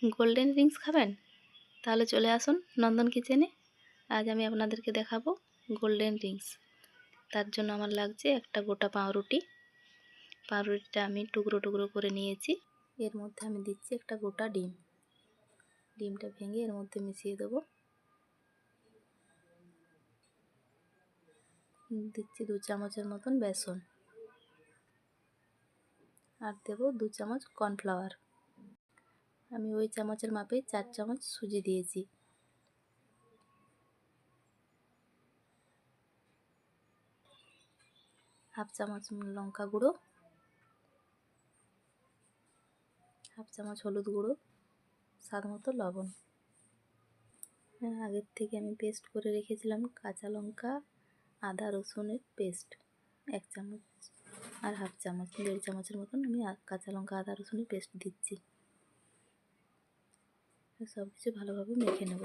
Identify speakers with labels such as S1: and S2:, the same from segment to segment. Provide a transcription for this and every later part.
S1: Golden Rings খাবেন? তাহলে চলে আসুন নন্দন কিচেনে। আজ আমি আপনাদেরকে দেখাবো গোল্ডেন রিংস। তার জন্য আমার লাগছে একটা গোটা পাউরুটি। পাউরুটিটা আমি টুকরো টুকরো করে নিয়েছি। এর মধ্যে আমি দিচ্ছি একটা গোটা ডিম। ডিমটা ভেঙে এর মধ্যে মিশিয়ে দেবো। দিচ্ছি 2 চামচের মতন বেসন, আর দেবো 2 চামচ কর্নফ্লাওয়ার। আমি ওই চামচের মাপে 4 চামচ সুজি দিয়েছি। হাফ চামচ লঙ্কা গুঁড়ো, হাফ চামচ হলুদ গুঁড়ো, স্বাদ মতো লবণ। আগের থেকে আমি পেস্ট করে রেখেছিলাম কাঁচা লঙ্কা, আদা রসুনের পেস্ট 1 চামচ, আর হাফ চামচ 1.5 চামচের মতন আমি কাঁচা লঙ্কা আদা রসুনের পেস্ট দিচ্ছি। সব কিছু ভালোভাবে মেখে নেব।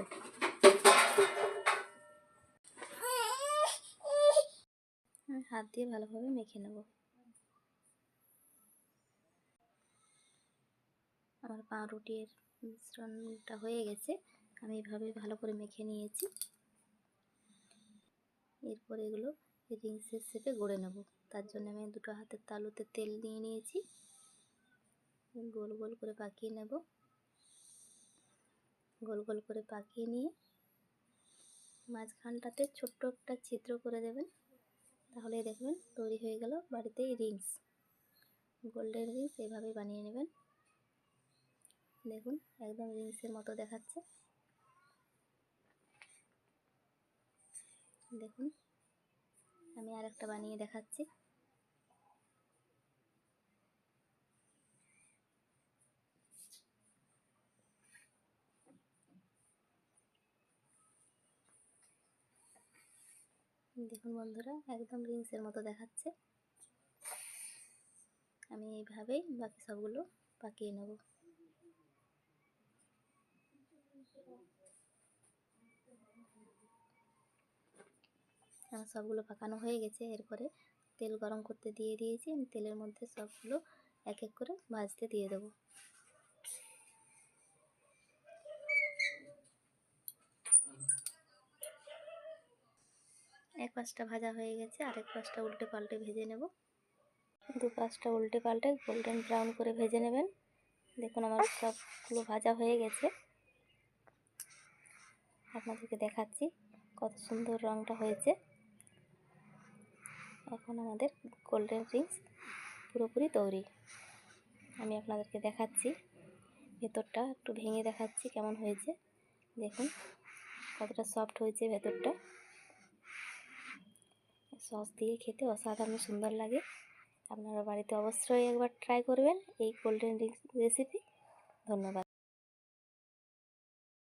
S1: হাত দিয়ে ভালোভাবে মেখে নেব। আমার পাউরুটির মিশ্রণটা হয়ে গেছে। আমি এভাবে ভালো করে মেখে নিয়েছি। এরপর এগুলো রিংসের শেপে গড়ে নেব। তার জন্য আমি দুটো হাতের তালুতে তেল নিয়ে নিয়েছি। গোল গোল করে পাকিয়ে নেব। গোল গোল করে পাকিয়ে নিয়ে মাঝখানটাতে ছোট্ট একটা ছিদ্র করে দেবেন। তাহলে দেখবেন তৈরি হয়ে গেল বাড়িতেই রিংস। গোল্ডেন রিংস এভাবে বানিয়ে নেবেন। দেখুন একদম রিংসের মতো দেখাচ্ছে। দেখুন আমি আর একটা বানিয়ে দেখাচ্ছি। দেখুন বন্ধুরা একদম রিংসের মতো দেখাচ্ছে। আমি এইভাবেই বাকি সবগুলো পাকিয়ে নেব। আমার সবগুলো পাকানো হয়ে গেছে। এরপরে তেল গরম করতে দিয়ে দিয়েছি। আমি তেলের মধ্যে সবগুলো এক এক করে ভাজতে দিয়ে দেবো। এক পাশটা ভাজা হয়ে গেছে, আরেক পাশটা উল্টে পাল্টে ভেজে নেব। দু পাশটা উল্টে পাল্টে গোল্ডেন ব্রাউন করে ভেজে নেবেন। দেখুন আমার সবগুলো ভাজা হয়ে গেছে। আপনাদেরকে দেখাচ্ছি কত সুন্দর রঙটা হয়েছে। এখন আমাদের গোল্ডেন রিংস পুরোপুরি তৈরি। আমি আপনাদেরকে দেখাচ্ছি ভেতরটা একটু ভেঙে দেখাচ্ছি কেমন হয়েছে। দেখুন কতটা সফট হয়েছে ভেতরটা। সস দিয়ে খেতে অসাধারণ সুন্দর লাগে। আপনারা বাড়িতে অবশ্যই একবার ট্রাই করবেন এই গোল্ডেন রিংস রেসিপি। ধন্যবাদ।